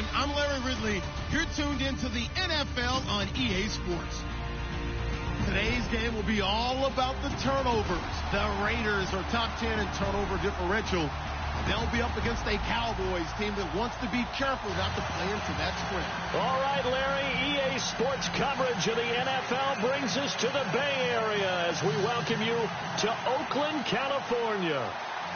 everyone. I'm Larry Ridley. You're tuned into the NFL on EA Sports. Today's game will be all about the turnovers. The Raiders are top 10 in turnover differential. They'll be up against a Cowboys team that wants to be careful not to play into that script. All right, Larry, EA Sports coverage of the NFL brings us to the Bay Area as we welcome you to Oakland, California.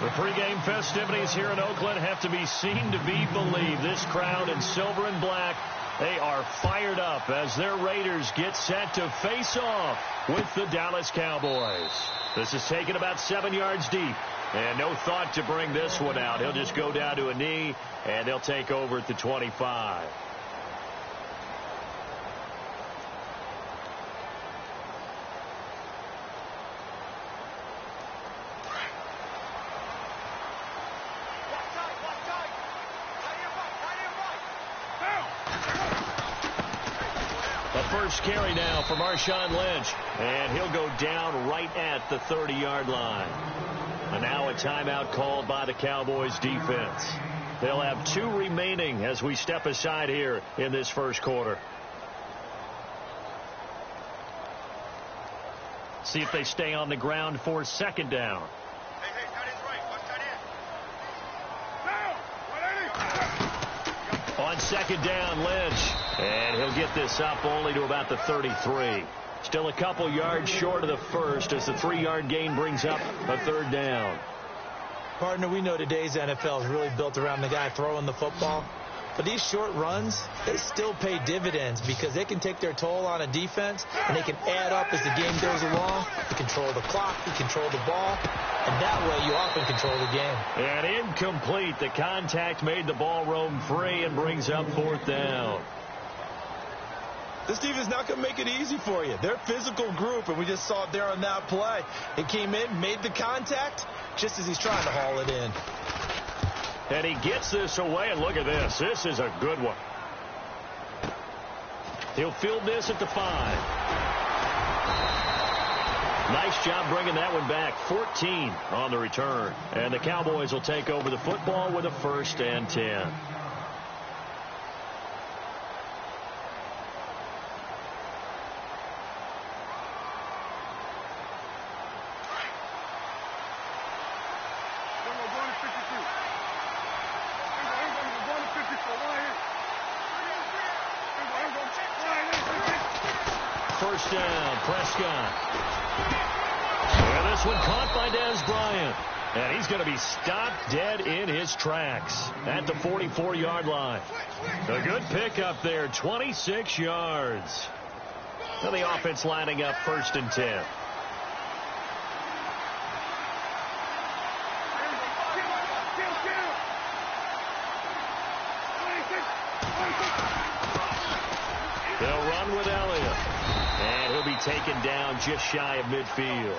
The pregame festivities here in Oakland have to be seen to be believed. This crowd in silver and black, they are fired up as their Raiders get set to face off with the Dallas Cowboys. This is taken about 7 yards deep, and no thought to bring this one out. He'll just go down to a knee, and they'll take over at the 25. First carry now for Marshawn Lynch, and he'll go down right at the 30-yard line. And now a timeout called by the Cowboys defense. They'll have 2 remaining as we step aside here in this first quarter. See if they stay on the ground for second down. Hey, tight end's right. Watch tight end. On second down, Lynch. And he'll get this up only to about the 33. Still a couple yards short of the first as the 3-yard gain brings up a third down. Partner, we know today's NFL is really built around the guy throwing the football. But these short runs, they still pay dividends because they can take their toll on a defense, and they can add up as the game goes along. You control the clock, you control the ball, and that way you often control the game. And incomplete. The contact made the ball roam free and brings up fourth down. This defense is not going to make it easy for you. They're a physical group, and we just saw it there on that play. He came in, made the contact, just as he's trying to haul it in. And he gets this away, and look at this. This is a good one. He'll field this at the 5. Nice job bringing that one back. 14 on the return. And the Cowboys will take over the football with a 1st and 10. First down, Prescott. And this one caught by Dez Bryant. And he's going to be stopped dead in his tracks at the 44-yard line. A good pickup there, 26 yards. And the offense lining up 1st and 10. They'll run with Elliott. And he'll be taken down just shy of midfield.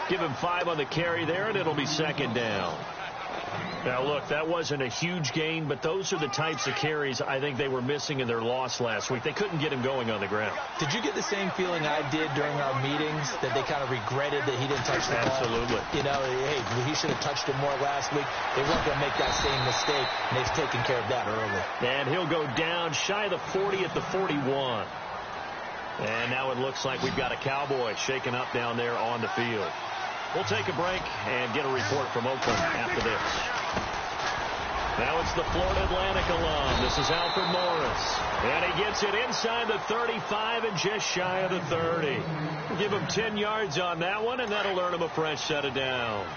Give him 5 on the carry there, and it'll be 2nd down. Now, look, that wasn't a huge gain, but those are the types of carries I think they were missing in their loss last week. They couldn't get him going on the ground. Did you get the same feeling I did during our meetings, that they kind of regretted that he didn't touch the ball? Absolutely. You know, hey, he should have touched it more last week. They weren't going to make that same mistake, and they've taken care of that early. And he'll go down shy of the 40 at the 41. And now it looks like we've got a Cowboy shaking up down there on the field. We'll take a break and get a report from Oakland after this. Now it's the Florida Atlantic alum. This is Alfred Morris. And he gets it inside the 35 and just shy of the 30. We'll give him 10 yards on that one, and that'll earn him a fresh set of downs.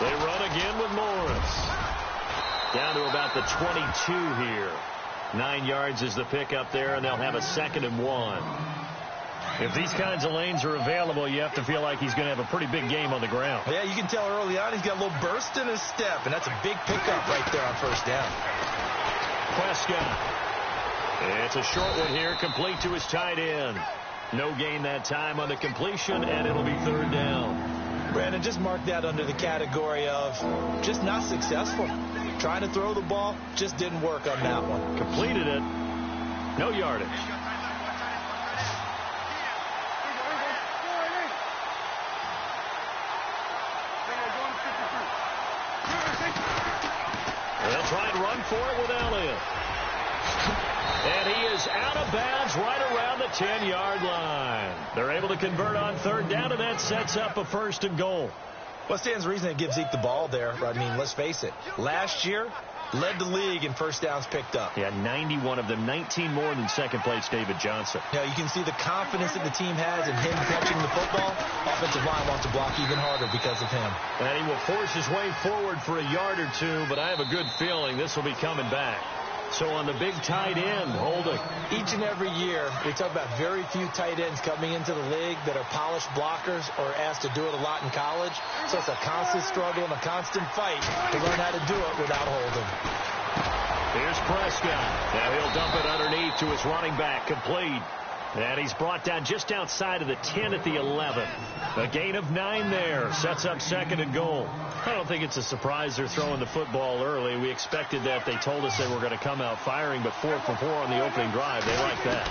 They run again with Morris. Down to about the 22 here. 9 yards is the pickup there, and they'll have a 2nd and 1. If these kinds of lanes are available, you have to feel like he's going to have a pretty big game on the ground. Yeah, you can tell early on he's got a little burst in his step, and that's a big pickup right there on 1st down. Prescott. It's a short one here, complete to his tight end. No gain that time on the completion, and it'll be 3rd down. Brandon, just mark that under the category of just not successful. Trying to throw the ball, just didn't work on that one. Completed it. No yardage. They'll try and run for it with Elliott. And he is out of bounds right around the 10-yard line. They're able to convert on third down, and that sets up a 1st and goal. What stands to reason it gives Zeke the ball there? I mean, let's face it. Last year, led the league in first downs picked up. Yeah, 91 of them, 19 more than second-place David Johnson. Yeah, you can see the confidence that the team has in him catching the football. Offensive line wants to block even harder because of him. And he will force his way forward for a yard or two, but I have a good feeling this will be coming back. So on the big tight end, holding. Each and every year, we talk about very few tight ends coming into the league that are polished blockers or asked to do it a lot in college. So it's a constant struggle and a constant fight to learn how to do it without holding. Here's Prescott. Now he'll dump it underneath to his running back, complete. And he's brought down just outside of the 10 at the 11. A gain of 9 there. Sets up 2nd and goal. I don't think it's a surprise they're throwing the football early. We expected that. They told us they were going to come out firing, but 4 for 4 on the opening drive. They like that.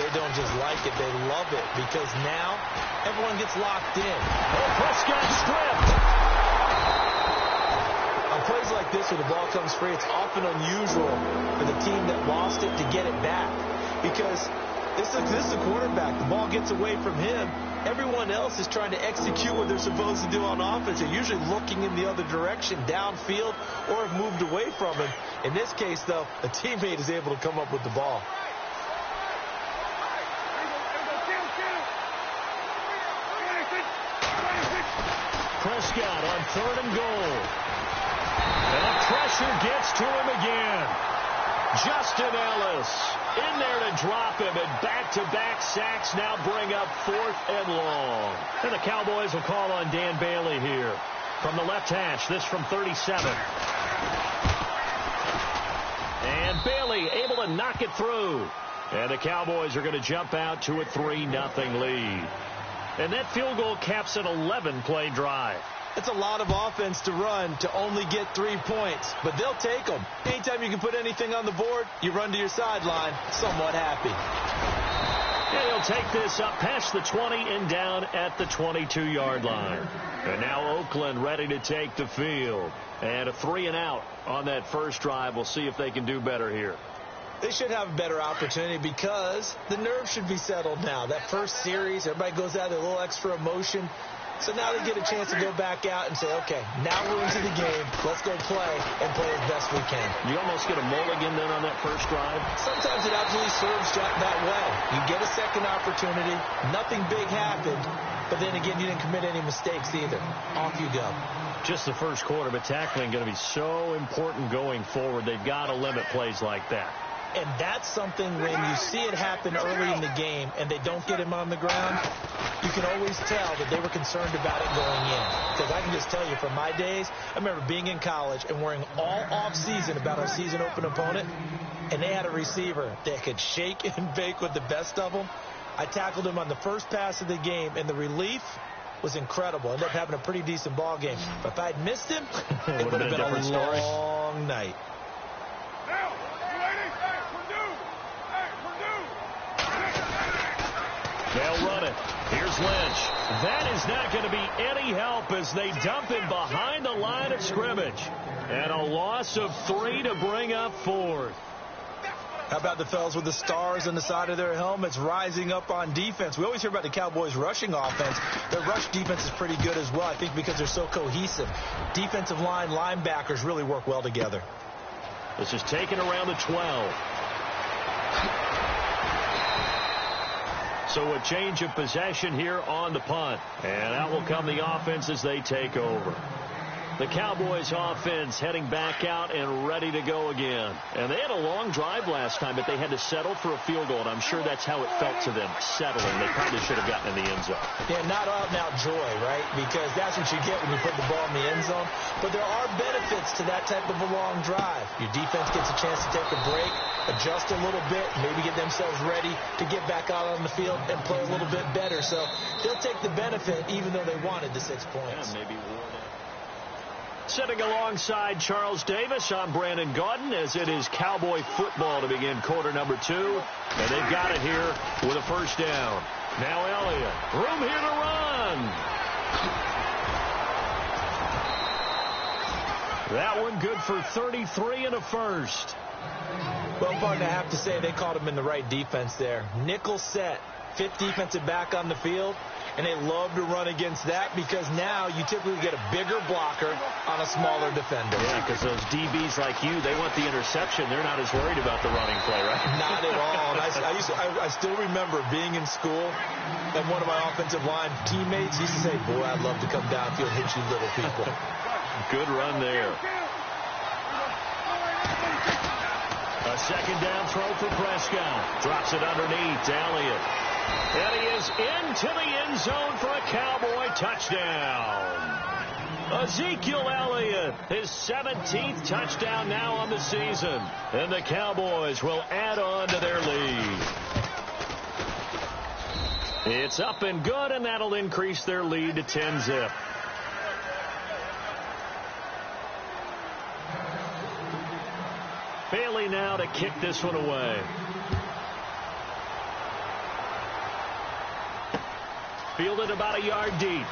They don't just like it. They love it because now everyone gets locked in. Oh, Prescott stripped. On plays like this where the ball comes free, it's often unusual for the team that lost it to get it back because this is a quarterback. The ball gets away from him. Everyone else is trying to execute what they're supposed to do on offense. They're usually looking in the other direction, downfield, or have moved away from him. In this case, though, a teammate is able to come up with the ball. Prescott on 3rd and goal. And pressure gets to him again. Justin Ellis in there to drop him, and back-to-back sacks now bring up 4th and long. And the Cowboys will call on Dan Bailey here. From the left hash, this from 37. And Bailey able to knock it through. And the Cowboys are going to jump out to a 3-0 lead. And that field goal caps an 11-play drive. It's a lot of offense to run to only get 3 points, but they'll take them. Anytime you can put anything on the board, you run to your sideline, somewhat happy. And he'll take this up past the 20 and down at the 22-yard line. And now Oakland ready to take the field. And a 3-and-out on that first drive. We'll see if they can do better here. They should have a better opportunity because the nerves should be settled now. That first series, everybody goes out with a little extra emotion. So now they get a chance to go back out and say, okay, now we're into the game. Let's go play and play as best we can. You almost get a mulligan then on that first drive? Sometimes it absolutely serves that way. You get a second opportunity. Nothing big happened. But then again, you didn't commit any mistakes either. Off you go. Just the first quarter, but tackling going to be so important going forward. They've got to limit plays like that. And that's something when you see it happen early in the game and they don't get him on the ground, you can always tell that they were concerned about it going in. Because I can just tell you from my days, I remember being in college and worrying all off-season about our season open opponent, and they had a receiver that could shake and bake with the best of them. I tackled him on the first pass of the game, and the relief was incredible. Ended up having a pretty decent ball game. But if I had missed him, it would have been a long night. They'll run it. Here's Lynch. That is not going to be any help as they dump him behind the line of scrimmage. And a loss of 3 to bring up 4th. How about the fellas with the stars on the side of their helmets rising up on defense? We always hear about the Cowboys' rushing offense. Their rush defense is pretty good as well, I think, because they're so cohesive. Defensive line, linebackers really work well together. This is taken around the 12. So a change of possession here on the punt. And out will come the offense as they take over. The Cowboys offense heading back out and ready to go again. And they had a long drive last time, but they had to settle for a field goal. And I'm sure that's how it felt to them, settling. They probably should have gotten in the end zone. Yeah, not out-and-out joy, right? Because that's what you get when you put the ball in the end zone. But there are benefits to that type of a long drive. Your defense gets a chance to take a break, adjust a little bit, maybe get themselves ready to get back out on the field and play a little bit better. So they'll take the benefit even though they wanted the 6 points. Yeah, maybe more than. Sitting alongside Charles Davis, I'm Brandon Gaudin as it is Cowboy football to begin quarter number 2. And they've got it here with a first down. Now Elliott. Room here to run. That one good for 33 and a first. Well, partner, I have to say they caught him in the right defense there. Nickel set, fifth defensive back on the field, and they love to run against that because now you typically get a bigger blocker on a smaller defender. Yeah, because those DBs like you, they want the interception. They're not as worried about the running play, right? Not at all. And I still remember being in school, and one of my offensive line teammates used to say, boy, I'd love to come downfield and hit you little people. Good run there. A second down throw for Prescott. Drops it underneath to Elliott. And he is into the end zone for a Cowboy touchdown. Ezekiel Elliott, his 17th touchdown now on the season. And the Cowboys will add on to their lead. It's up and good, and that'll increase their lead to 10-zip. Bailey now to kick this one away. Fielded about a yard deep.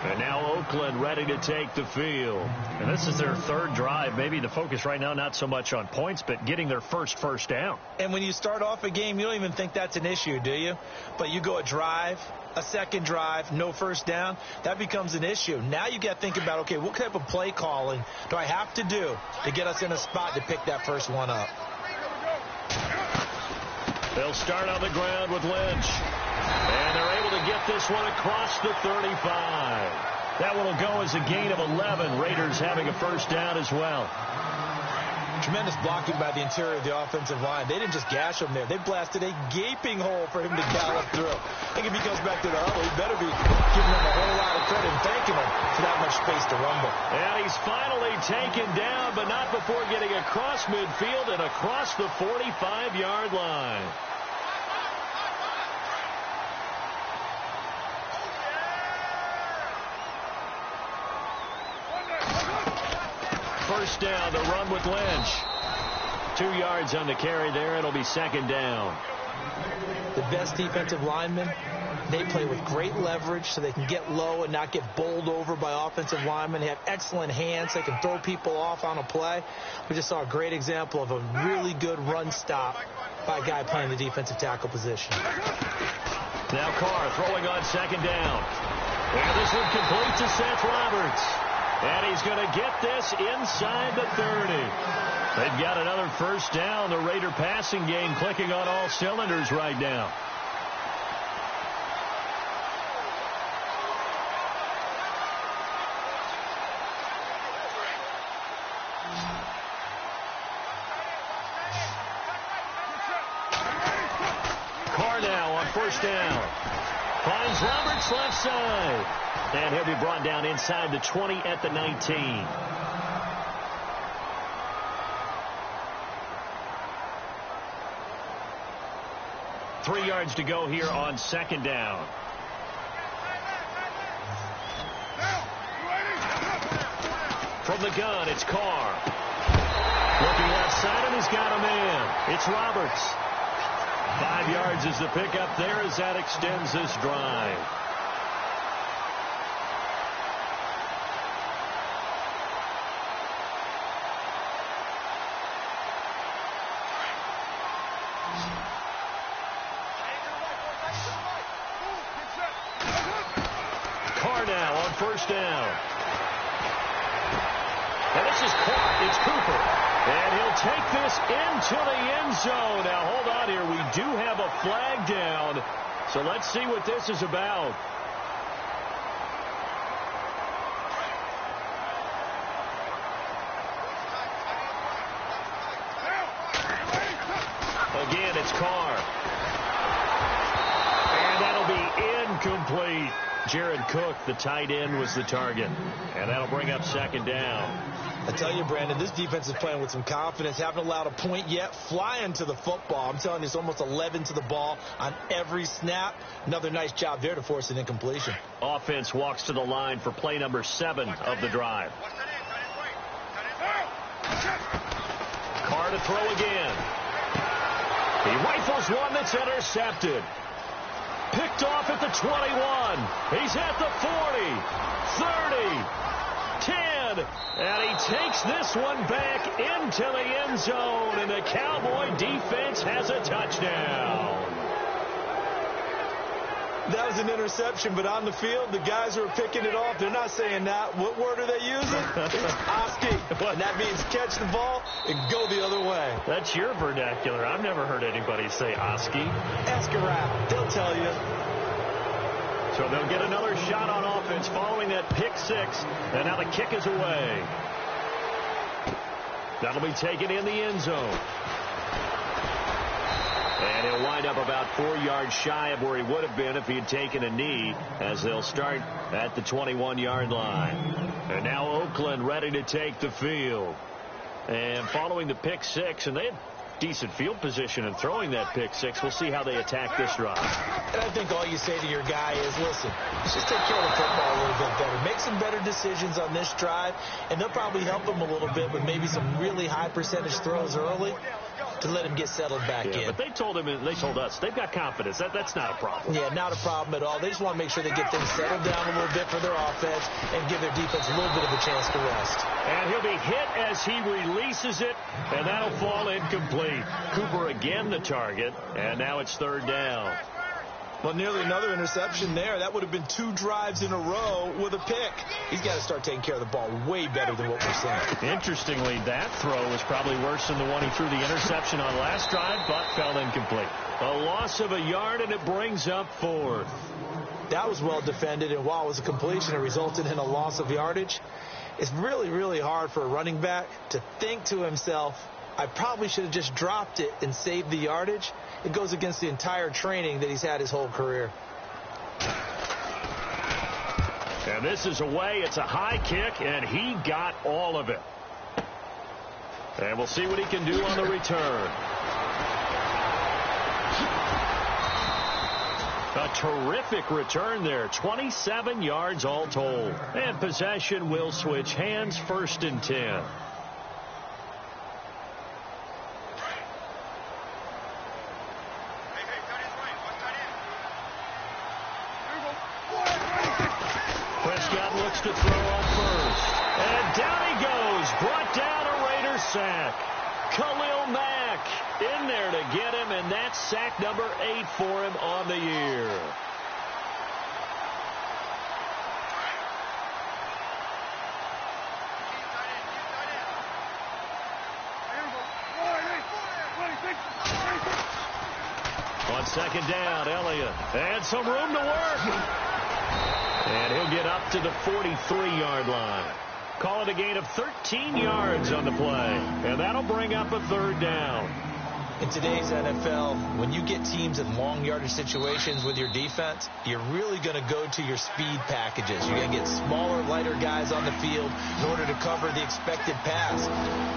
And now Oakland ready to take the field. And this is their third drive. Maybe the focus right now not so much on points, but getting their first down. And when you start off a game, you don't even think that's an issue, do you? But you go a drive, a second drive, no first down, that becomes an issue. Now you got to think about, okay, what type of play calling do I have to do to get us in a spot to pick that first one up? They'll start on the ground with Lynch. And they're able to get this one across the 35. That one will go as a gain of 11. Raiders having a first down as well. Tremendous blocking by the interior of the offensive line. They didn't just gash him there. They blasted a gaping hole for him to gallop through. I think if he goes back to the huddle, he better be giving them a whole lot of credit and thanking him for that much space to rumble. And he's finally taken down, but not before getting across midfield and across the 45-yard line. First down, the run with Lynch. 2 yards on the carry there. It'll be second down. The best defensive linemen, they play with great leverage so they can get low and not get bowled over by offensive linemen. They have excellent hands. They can throw people off on a play. We just saw a great example of a really good run stop by a guy playing the defensive tackle position. Now Carr throwing on second down. And this one complete to Seth Roberts. And he's going to get this inside the 30. They've got another first down. The Raider passing game clicking on all cylinders right now. Carr now on first down. Finds Roberts left side. And he'll be brought down inside the 20 at the 19. Three yards to go here on second down. From the gun, it's Carr. Looking left side, and he's got a man. It's Roberts. 5 yards is the pickup there as that extends this drive. Carr now on first down. And this is caught. It's Cooper. And he'll take this into the end zone. Now, hold on here. We do have a flag down. So let's see what this is about. Again, it's Carr. And that'll be incomplete. Jared Cook, the tight end, was the target. And that'll bring up second down. I tell you, Brandon, this defense is playing with some confidence. Haven't allowed a point yet. Flying to the football. I'm telling you, it's almost 11 to the ball on every snap. Another nice job there to force an incompletion. Offense walks to the line for play number 7 of the drive. Carr to throw again. He rifles one that's intercepted. Picked picked off at the 21. He's at the 40, 30, 10, and he takes this one back into the end zone, and the Cowboy defense has a touchdown. That was an interception, but on the field, the guys who are picking it off, they're not saying that. What word are they using? It's Oski, and that means catch the ball and go the other way. That's your vernacular. I've never heard anybody say Oski. Ask around. They'll tell you. So they'll get another shot on offense following that pick six, and now the kick is away. That'll be taken in the end zone. And he'll wind up about 4 yards shy of where he would have been if he had taken a knee, as they'll start at the 21-yard line. And now Oakland ready to take the field. And following the pick six, and they had decent field position in throwing that pick six. We'll see how they attack this drive. And I think all you say to your guy is, listen, let's just take care of the football a little bit better. Make some better decisions on this drive, and they'll probably help him a little bit with maybe some really high percentage throws early to let him get settled back in. But they told us they've got confidence. That's not a problem. Yeah, not a problem at all. They just want to make sure they get things settled down a little bit for their offense and give their defense a little bit of a chance to rest. And he'll be hit as he releases it, and that'll fall incomplete. Cooper again the target, and now it's third down. Well, nearly another interception there. That would have been 2 drives in a row with a pick. He's got to start taking care of the ball way better than what we're seeing. Interestingly, that throw was probably worse than the one he threw the interception on last drive, but fell incomplete. A loss of a yard, and it brings up fourth. That was well defended, and while it was a completion, it resulted in a loss of yardage. It's really, really hard for a running back to think to himself, I probably should have just dropped it and saved the yardage. It goes against the entire training that he's had his whole career. And this is away. It's a high kick, and he got all of it. And we'll see what he can do on the return. A terrific return there. 27 yards all told. And possession will switch hands, 1st and 10. Prescott looks to throw on first. And down he goes. Brought down a Raider sack. Khalil Mack in there to get him, and that's sack number 8 for him on the year. On 2nd down, Elliott. And some room to work. And he'll get up to the 43-yard line. Call it a gain of 13 yards on the play. And that'll bring up a 3rd down. In today's NFL, when you get teams in long yardage situations with your defense, you're really going to go to your speed packages. You're going to get smaller, lighter guys on the field in order to cover the expected pass.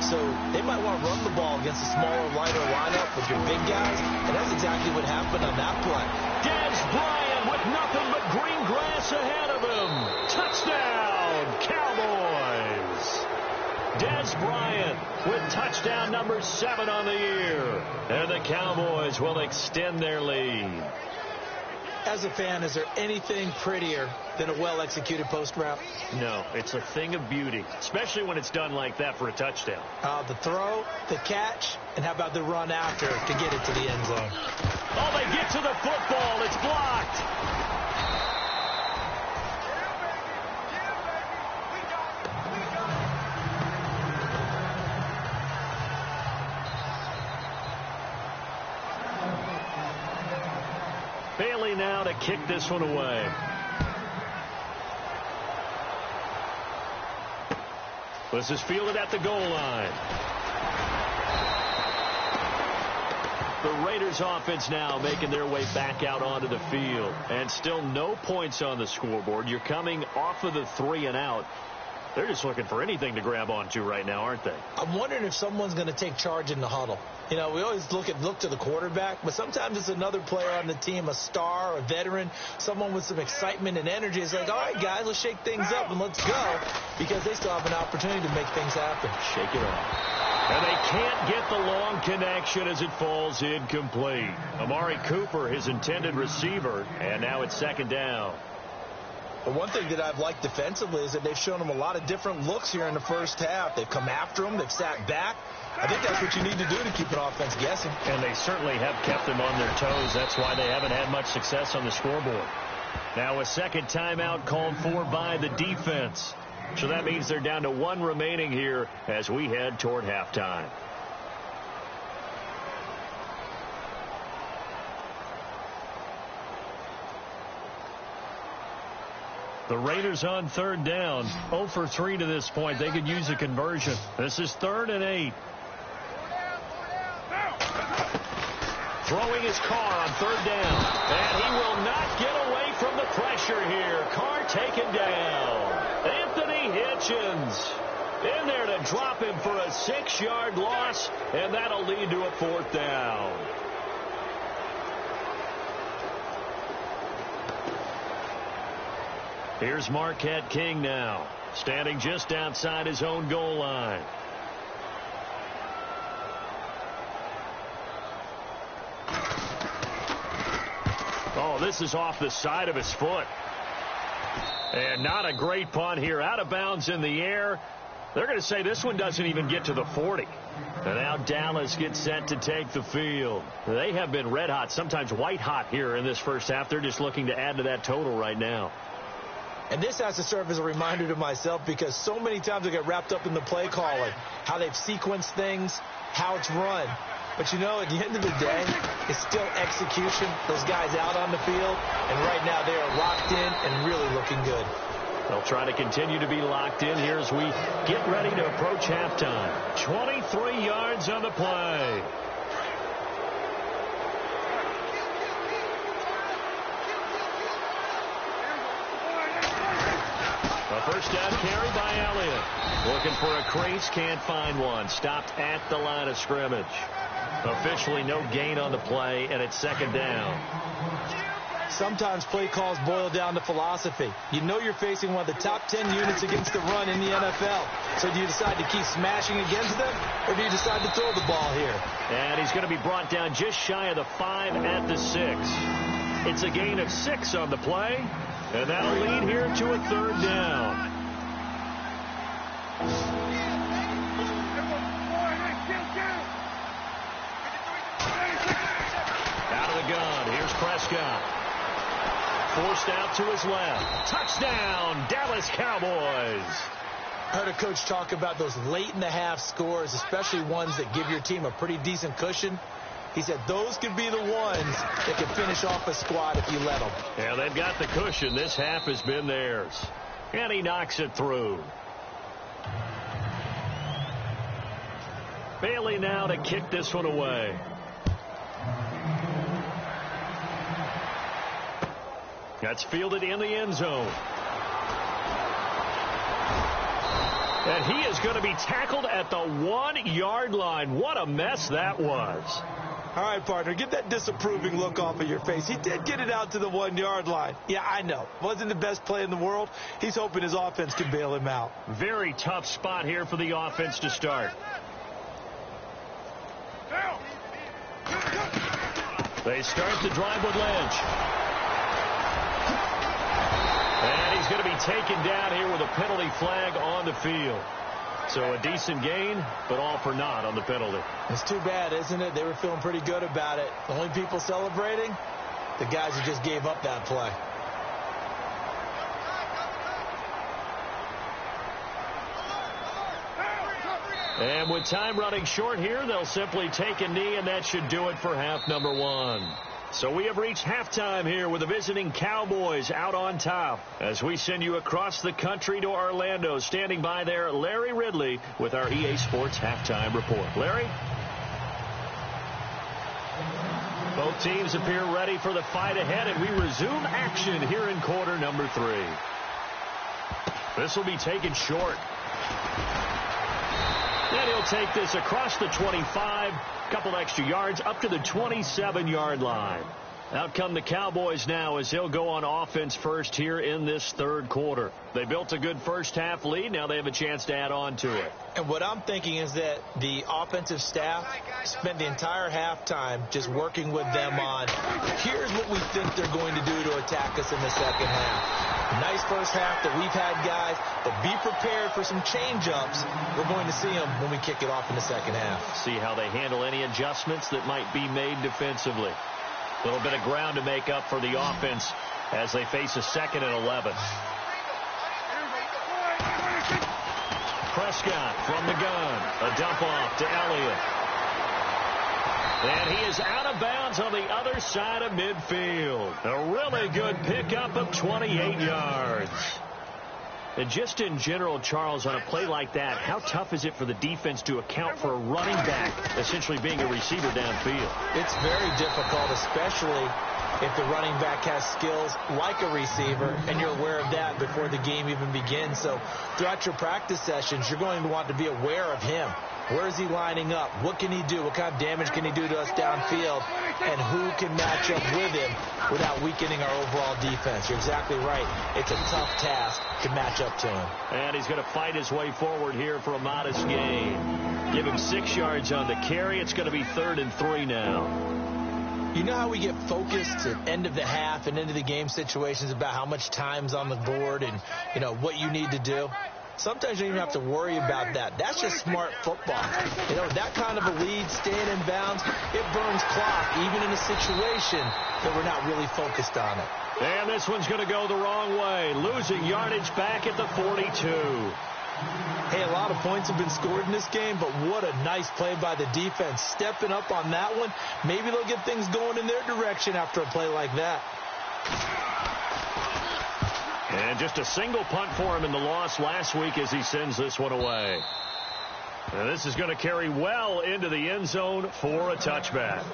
So they might want to run the ball against a smaller, lighter lineup with your big guys, and that's exactly what happened on that play. Dez Bryant with nothing but green grass ahead of him. Touchdown, Cowboys. Dez Bryant with touchdown number 7 on the year. And the Cowboys will extend their lead. As a fan, is there anything prettier than a well-executed post route? No, it's a thing of beauty, especially when it's done like that for a touchdown. The throw, the catch, and how about the run after to get it to the end zone? Oh, they get to the football. It's blocked. Bailey now to kick this one away. This is fielded at the goal line. The Raiders offense now making their way back out onto the field. And still no points on the scoreboard. You're coming off of the 3 and out. They're just looking for anything to grab onto right now, aren't they? I'm wondering if someone's going to take charge in the huddle. You know, we always look to the quarterback, but sometimes it's another player on the team, a star, a veteran, someone with some excitement and energy. It's like, all right, guys, let's shake things up and let's go, because they still have an opportunity to make things happen. Shake it off. And they can't get the long connection as it falls incomplete. Amari Cooper, his intended receiver, and now it's second down. But one thing that I've liked defensively is that they've shown them a lot of different looks here in the first half. They've come after them. They've sat back. I think that's what you need to do to keep an offense guessing. And they certainly have kept them on their toes. That's why they haven't had much success on the scoreboard. Now a second timeout called for by the defense. So that means they're down to one remaining here as we head toward halftime. The Raiders on third down, 0 for 3 to this point. They could use a conversion. This is 3rd and 8. Throwing his car on third down. And he will not get away from the pressure here. Carr taken down. Anthony Hitchens in there to drop him for a 6-yard loss. And that'll lead to a 4th down. Here's Marquette King now, standing just outside his own goal line. Oh, this is off the side of his foot. And not a great punt here. Out of bounds in the air. They're going to say this one doesn't even get to the 40. And now Dallas gets set to take the field. They have been red hot, sometimes white hot here in this first half. They're just looking to add to that total right now. And this has to serve as a reminder to myself, because so many times I get wrapped up in the play calling, how they've sequenced things, how it's run. But, you know, at the end of the day, it's still execution. Those guys out on the field, and right now they are locked in and really looking good. They'll try to continue to be locked in here as we get ready to approach halftime. 23 yards on the play. A first down carry by Elliott. Looking for a crease, can't find one. Stopped at the line of scrimmage. Officially no gain on the play, and it's second down. Sometimes play calls boil down to philosophy. You know you're facing one of the top 10 units against the run in the NFL. So do you decide to keep smashing against them, or do you decide to throw the ball here? And he's going to be brought down just shy of the 5 at the 6. It's a gain of 6 on the play, and that'll lead here to a 3rd down. Out of the gun, here's Prescott. Forced out to his left. Touchdown, Dallas Cowboys. I heard a coach talk about those late-in-the-half scores, especially ones that give your team a pretty decent cushion. He said those could be the ones that can finish off a squad if you let them. Yeah, they've got the cushion. This half has been theirs. And he knocks it through. Bailey now to kick this one away. That's fielded in the end zone. And he is going to be tackled at the 1-yard line. What a mess that was. All right, partner, get that disapproving look off of your face. He did get it out to the 1-yard line. Yeah, I know. Wasn't the best play in the world. He's hoping his offense can bail him out. Very tough spot here for the offense to start. They start the drive with Lynch. And he's going to be taken down here with a penalty flag on the field. So a decent gain, but all for naught on the penalty. It's too bad, isn't it? They were feeling pretty good about it. The only people celebrating, the guys who just gave up that play. And with time running short here, they'll simply take a knee, and that should do it for half number 1. So we have reached halftime here with the visiting Cowboys out on top. As we send you across the country to Orlando, standing by there, Larry Ridley with our EA Sports Halftime Report. Larry? Both teams appear ready for the fight ahead, and we resume action here in quarter number 3. This will be taken short. And he'll take this across the 25, couple extra yards, up to the 27-yard line. Out come the Cowboys now as he'll go on offense first here in this third quarter. They built a good first-half lead. Now they have a chance to add on to it. And what I'm thinking is that the offensive staff spent the entire halftime just working with them on, here's what we think they're going to do to attack us in the second half. Nice first half that we've had, guys, but be prepared for some change-ups. We're going to see them when we kick it off in the second half. See how they handle any adjustments that might be made defensively. A little bit of ground to make up for the offense as they face a 2nd and 11. Prescott from the gun. A dump off to Elliott. And he is out of bounds on the other side of midfield. A really good pickup of 28 yards. And just in general, Charles, on a play like that, how tough is it for the defense to account for a running back essentially being a receiver downfield? It's very difficult, especially if the running back has skills like a receiver, and you're aware of that before the game even begins. So throughout your practice sessions, you're going to want to be aware of him. Where is he lining up? What can he do? What kind of damage can he do to us downfield? And who can match up with him without weakening our overall defense? You're exactly right. It's a tough task to match up to him. And he's going to fight his way forward here for a modest gain. Give him 6 yards on the carry. It's going to be 3rd and 3 now. You know how we get focused at end of the half and into the game situations about how much time's on the board and, you know, what you need to do? Sometimes you don't even have to worry about that. That's just smart football. You know, that kind of a lead, staying in bounds, it burns clock, even in a situation that we're not really focused on it. And this one's going to go the wrong way. Losing yardage back at the 42. Hey, a lot of points have been scored in this game, but what a nice play by the defense. Stepping up on that one, maybe they'll get things going in their direction after a play like that. And just a single punt for him in the loss last week as he sends this one away. And this is going to carry well into the end zone for a touchback.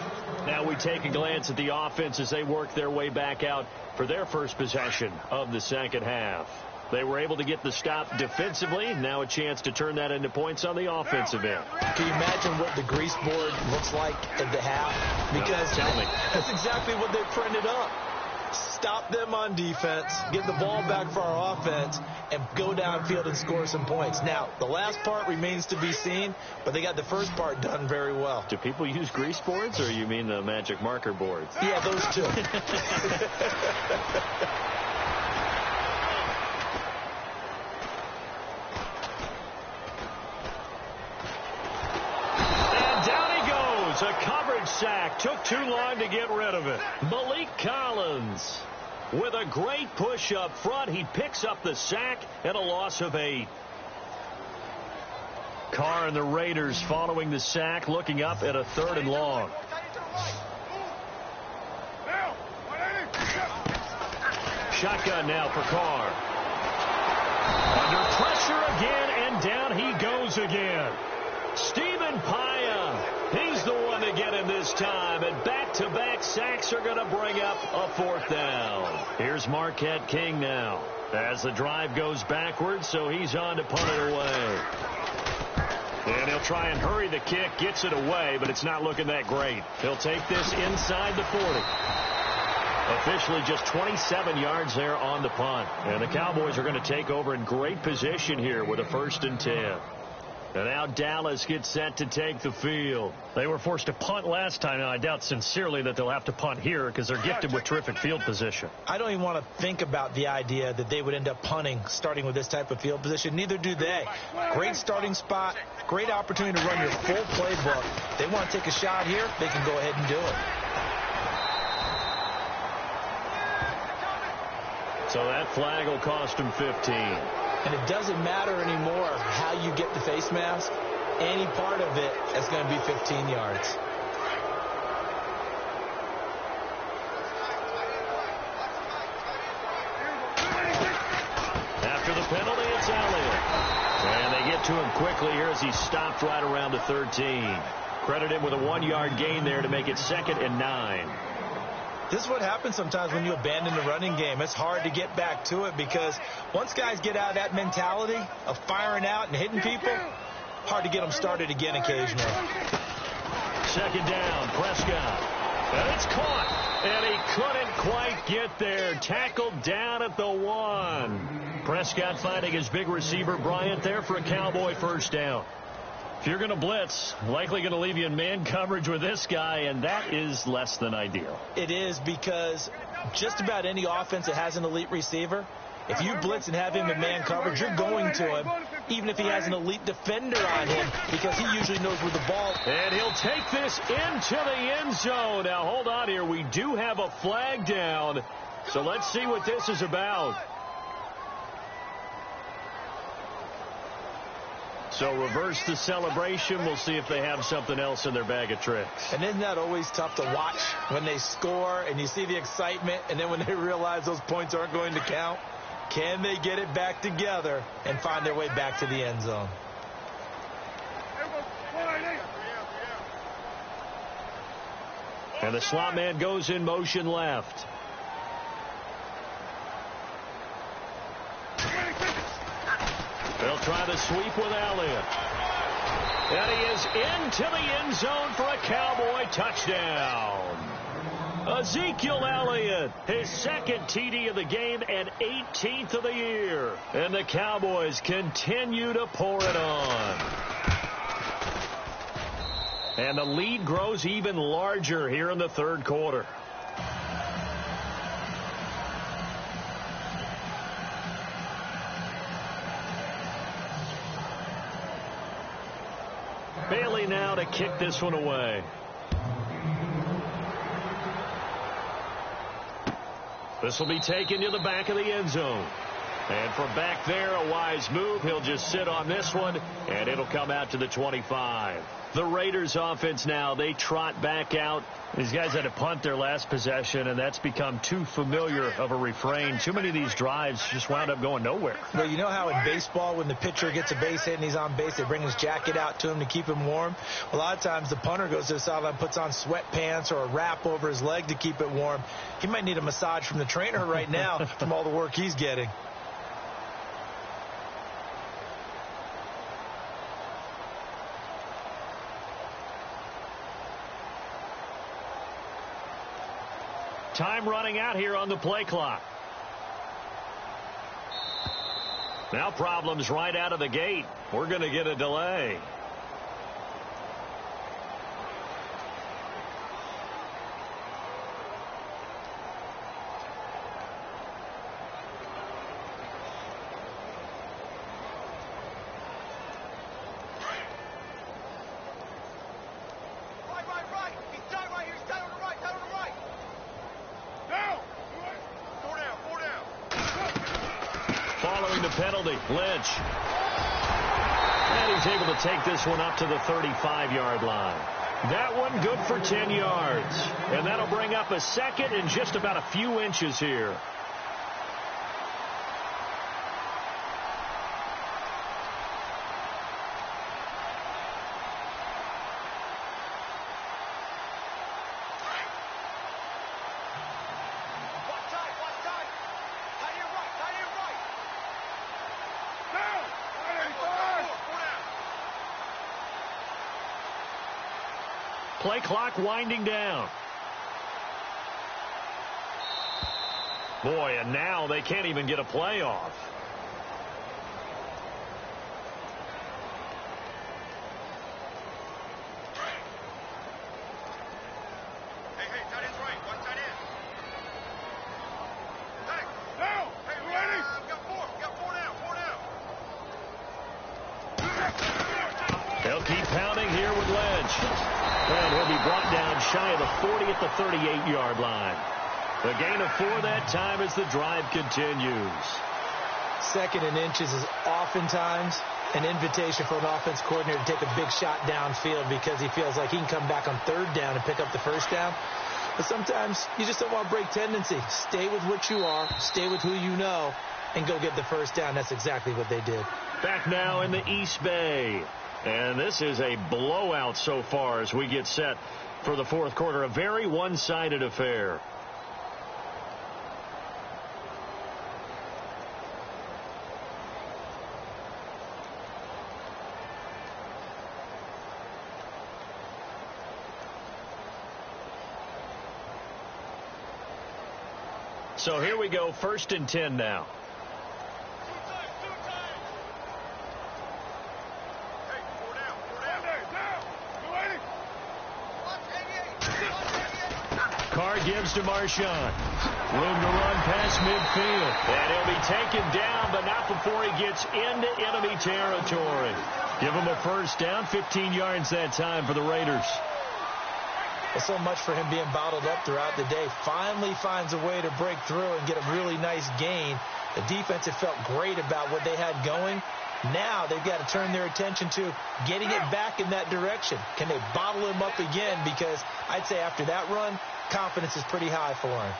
Now we take a glance at the offense as they work their way back out for their first possession of the second half. They were able to get the stop defensively. Now a chance to turn that into points on the offensive end. Can you imagine what the grease board looks like at the half? Because tell me. That's exactly what they printed up. Stop them on defense, get the ball back for our offense, and go downfield and score some points. Now, the last part remains to be seen, but they got the first part done very well. Do people use grease boards, or you mean the magic marker boards? Yeah, those two. A coverage sack. Took too long to get rid of it. Malik Collins with a great push up front. He picks up the sack and a loss of 8. Carr and the Raiders following the sack, looking up at a 3rd and long. Shotgun now for Carr. Under pressure again, and down he goes again. Stephen Paya, he's the one to get him this time, and back-to-back sacks are going to bring up a 4th down. Here's Marquette King now as the drive goes backwards, so he's on to punt it away. And he'll try and hurry the kick, gets it away, but it's not looking that great. He'll take this inside the 40. Officially just 27 yards there on the punt. And the Cowboys are going to take over in great position here with a 1st and 10. And now Dallas gets set to take the field. They were forced to punt last time, and I doubt sincerely that they'll have to punt here because they're gifted with terrific field position. I don't even want to think about the idea that they would end up punting starting with this type of field position. Neither do they. Great starting spot, great opportunity to run your full playbook. They want to take a shot here, they can go ahead and do it. So that flag will cost him 15. And it doesn't matter anymore how you get the face mask. Any part of it is going to be 15 yards. After the penalty, it's Elliott. And they get to him quickly here as he's stopped right around the 13. Credit him with a 1-yard gain there to make it 2nd and 9. This is what happens sometimes when you abandon the running game. It's hard to get back to it because once guys get out of that mentality of firing out and hitting people, hard to get them started again occasionally. Second down, Prescott. And it's caught. And he couldn't quite get there. Tackled down at the 1. Prescott finding his big receiver, Bryant, there for a Cowboy first down. If you're going to blitz, likely going to leave you in man coverage with this guy, and that is less than ideal. It is because just about any offense that has an elite receiver, if you blitz and have him in man coverage, you're going to him, even if he has an elite defender on him, because he usually knows where the ball is. And he'll take this into the end zone. Now, hold on here. We do have a flag down, so let's see what this is about. So reverse the celebration. We'll see if they have something else in their bag of tricks. And isn't that always tough to watch when they score and you see the excitement, and then when they realize those points aren't going to count? Can they get it back together and find their way back to the end zone? And the slot man goes in motion left. They'll try the sweep with Elliott. And he is into the end zone for a Cowboy touchdown. Ezekiel Elliott, his second TD of the game and 18th of the year. And the Cowboys continue to pour it on. And the lead grows even larger here in the third quarter. Bailey now to kick this one away. This will be taken to the back of the end zone. And from back there, a wise move. He'll just sit on this one, and it'll come out to the 25. The Raiders offense now, they trot back out. These guys had to punt their last possession, and that's become too familiar of a refrain. Too many of these drives just wound up going nowhere. Well, you know how in baseball, when the pitcher gets a base hit and he's on base, they bring his jacket out to him to keep him warm? A lot of times the punter goes to the sideline, puts on sweatpants or a wrap over his leg to keep it warm. He might need a massage from the trainer right now from all the work he's getting. Time running out here on the play clock. Now problems right out of the gate. We're going to get a delay. Penalty, Lynch. And he's able to take this one up to the 35-yard line. That one good for 10 yards. And that'll bring up a second in just about a few inches here. Play clock winding down. Boy, and now they can't even get a play off. Hey, tight end's right. One tight end. Hey, Now! hey, ready? Got four now. They'll keep pounding here with Lynch. And he'll be brought down shy of the 40 at the 38-yard line. The gain of 4 that time as the drive continues. Second and inches is oftentimes an invitation for an offense coordinator to take a big shot downfield because he feels like he can come back on third down and pick up the first down. But sometimes you just don't want to break tendency. Stay with what you are, stay with who you know, and go get the first down. That's exactly what they did. Back now in the East Bay. And this is a blowout so far as we get set for the fourth quarter. A very one-sided affair. So here we go, 1st and 10 now. Carr gives to Marshawn. Room to run past midfield. And he'll be taken down, but not before he gets into enemy territory. Give him a 1st down, 15 yards that time for the Raiders. Well, so much for him being bottled up throughout the day. Finally finds a way to break through and get a really nice gain. The defense had felt great about what they had going. Now they've got to turn their attention to getting it back in that direction. Can they bottle him up again? Because I'd say after that run, confidence is pretty high for him.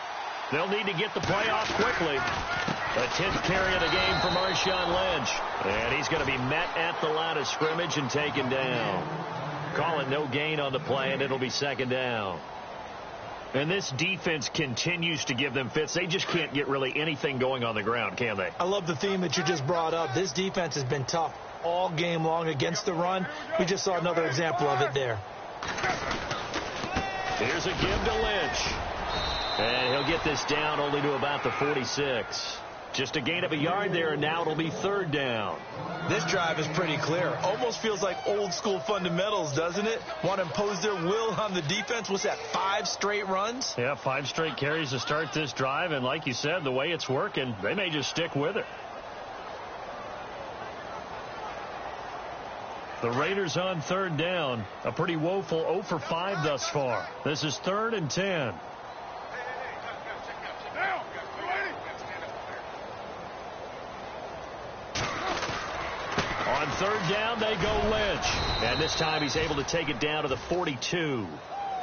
They'll need to get the play off quickly. The 10th carry of the game for Marshawn Lynch. And he's going to be met at the line of scrimmage and taken down. Call it no gain on the play, and it'll be 2nd down. And this defense continues to give them fits. They just can't get really anything going on the ground, can they? I love the theme that you just brought up. This defense has been tough all game long against the run. We just saw another example of it there. Here's a give to Lynch. And he'll get this down only to about the 46. Just a gain of a yard there, and now it'll be 3rd down. This drive is pretty clear. Almost feels like old school fundamentals, doesn't it? Want to impose their will on the defense. What's that, 5 straight runs? Yeah, 5 straight carries to start this drive, and like you said, the way it's working, they may just stick with it. The Raiders on 3rd down. A pretty woeful 0 for 5 thus far. This is 3rd and 10. On 3rd down, they go Lynch. And this time he's able to take it down to the 42.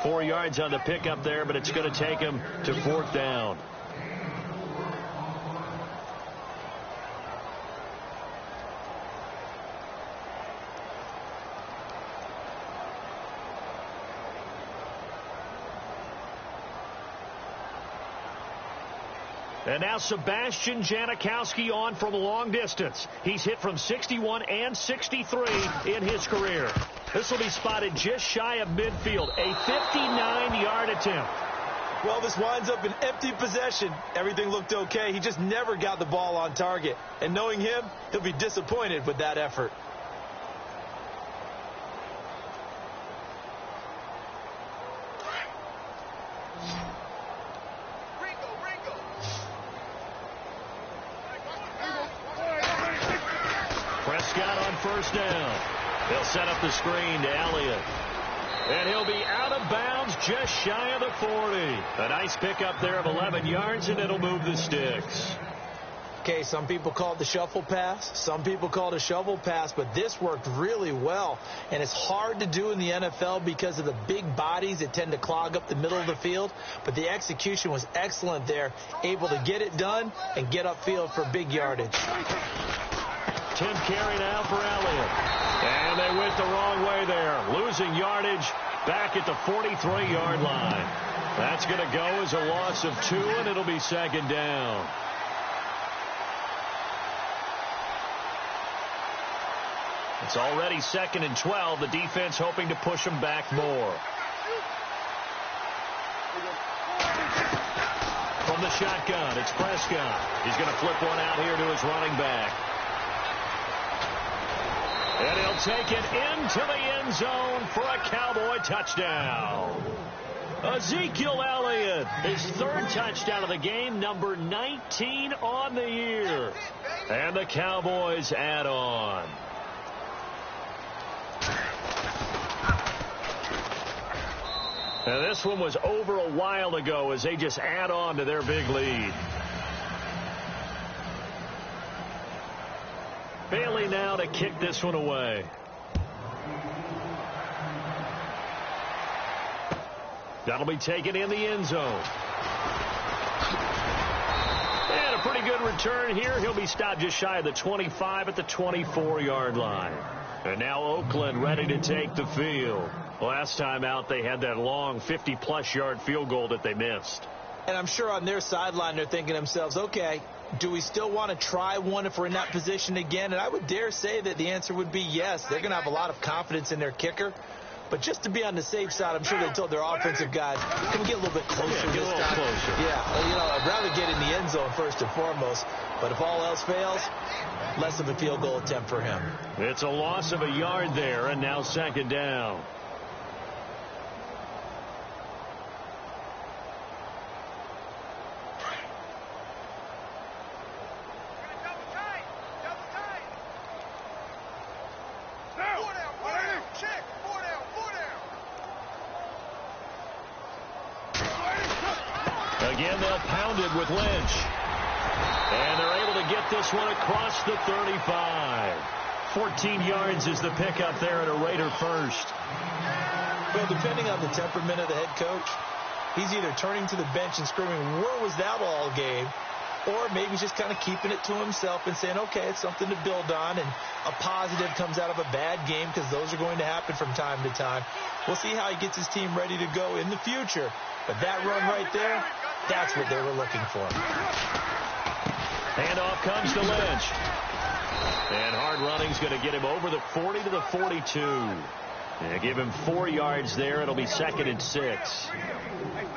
4 yards on the pickup there, but it's going to take him to 4th down. And now Sebastian Janikowski on from a long distance. He's hit from 61 and 63 in his career. This will be spotted just shy of midfield. A 59-yard attempt. Well, this winds up an empty possession. Everything looked okay. He just never got the ball on target. And knowing him, he'll be disappointed with that effort. Prescott on 1st down. They'll set up the screen to Elliott. And he'll be out of bounds just shy of the 40. A nice pickup there of 11 yards, and it'll move the sticks. Okay, some people call it the shuffle pass. Some people call it a shovel pass, but this worked really well. And it's hard to do in the NFL because of the big bodies that tend to clog up the middle of the field. But the execution was excellent there, able to get it done and get upfield for big yardage. 10th carry now for Elliott. And they went the wrong way there, losing yardage back at the 43-yard line. That's going to go as a loss of 2, and it'll be 2nd down. It's already 2nd and 12. The defense hoping to push them back more. From the shotgun, it's Prescott. He's going to flip one out here to his running back. And he'll take it into the end zone for a Cowboy touchdown. Ezekiel Elliott, his 3rd touchdown of the game, number 19 on the year. And the Cowboys add on. And this one was over a while ago as they just add on to their big lead. Bailey now to kick this one away. That'll be taken in the end zone. And a pretty good return here. He'll be stopped just shy of the 25 at the 24-yard line. And now Oakland ready to take the field. Last time out, they had that long 50-plus yard field goal that they missed. And I'm sure on their sideline they're thinking to themselves, okay, do we still want to try one if we're in that position again? And I would dare say that the answer would be yes. They're going to have a lot of confidence in their kicker. But just to be on the safe side, I'm sure they told their offensive guys, can we get a little bit closer get a little closer. Yeah, well, I'd rather get in the end zone first and foremost. But if all else fails, less of a field goal attempt for him. It's a loss of a yard there, and now second down. Again, they'll pound it with Lynch. And they're able to get this one across the 35. 14 yards is the pickup there at a Raider first. Well, depending on the temperament of the head coach, he's either turning to the bench and screaming, where was that all game? Or maybe he's just kind of keeping it to himself and saying, okay, it's something to build on, and a positive comes out of a bad game, because those are going to happen from time to time. We'll see how he gets his team ready to go in the future. But that run right there, that's what they were looking for. Handoff comes to Lynch. And hard running's going to get him over the 40 to the 42. Yeah, give him 4 yards there. It'll be 2nd and 6.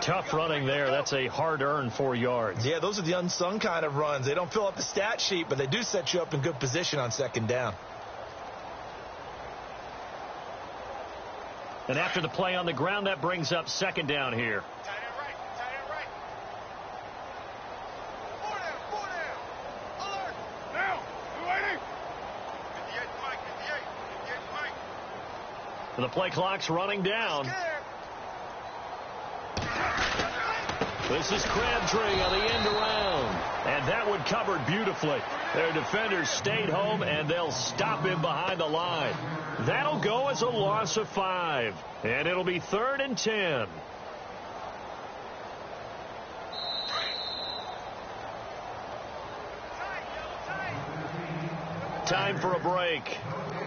Tough running there. That's a hard-earned 4 yards. Yeah, those are the unsung kind of runs. They don't fill up the stat sheet, but they do set you up in good position on second down. And after the play on the ground, that brings up second down here. The play clock's running down. This is Crabtree on the end around. And that one covered beautifully. Their defenders stayed home, and they'll stop him behind the line. That'll go as a loss of 5. And it'll be 3rd and 10. Time for a break.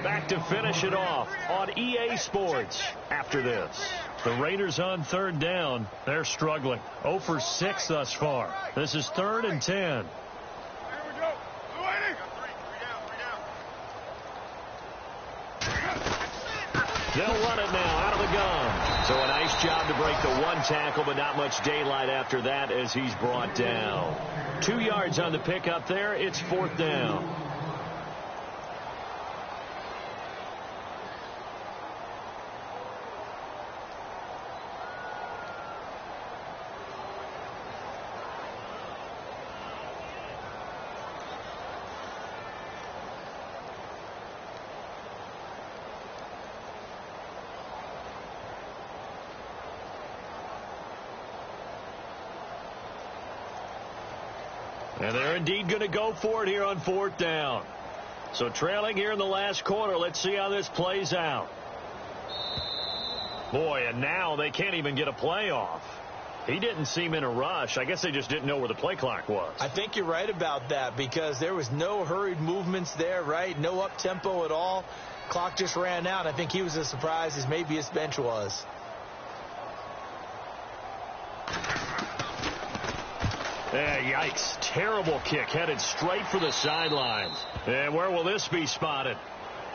Back to finish it off on EA Sports after this. The Raiders on 3rd down. They're struggling. 0 for 6 thus far. This is 3rd and 10. They'll run it now out of the gun. So a nice job to break the 1 tackle, but not much daylight after that as he's brought down. 2 yards on the pickup there. It's 4th down. And they're indeed going to go for it here on 4th down. So trailing here in the last quarter. Let's see how this plays out. Boy, and now they can't even get a play off. He didn't seem in a rush. I guess they just didn't know where the play clock was. I think you're right about that, because there was no hurried movements there, right? No up-tempo at all. Clock just ran out. I think he was as surprised as maybe his bench was. Yikes. Terrible kick headed straight for the sidelines. And where will this be spotted?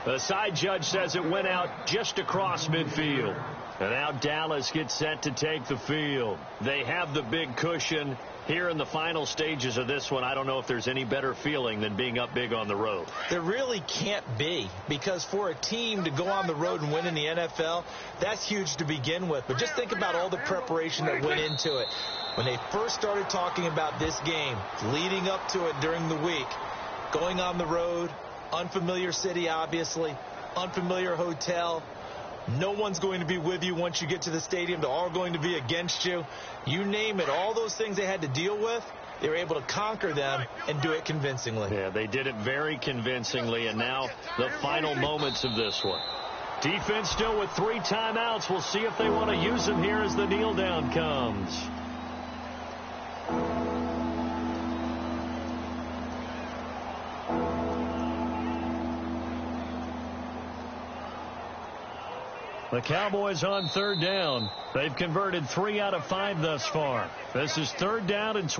The side judge says it went out just across midfield. And now Dallas gets set to take the field. They have the big cushion. Here in the final stages of this one, I don't know if there's any better feeling than being up big on the road. There really can't be, because for a team to go on the road and win in the NFL, that's huge to begin with. But just think about all the preparation that went into it. When they first started talking about this game, leading up to it during the week, going on the road, unfamiliar city, obviously, unfamiliar hotel. No one's going to be with you once you get to the stadium. They're all going to be against you. You name it, all those things they had to deal with, they were able to conquer them and do it convincingly. Yeah, they did it very convincingly, and now the final moments of this one. Defense still with 3 timeouts. We'll see if they want to use them here as the kneel down comes. The Cowboys on 3rd down. They've converted 3 out of 5 thus far. This is 3rd down and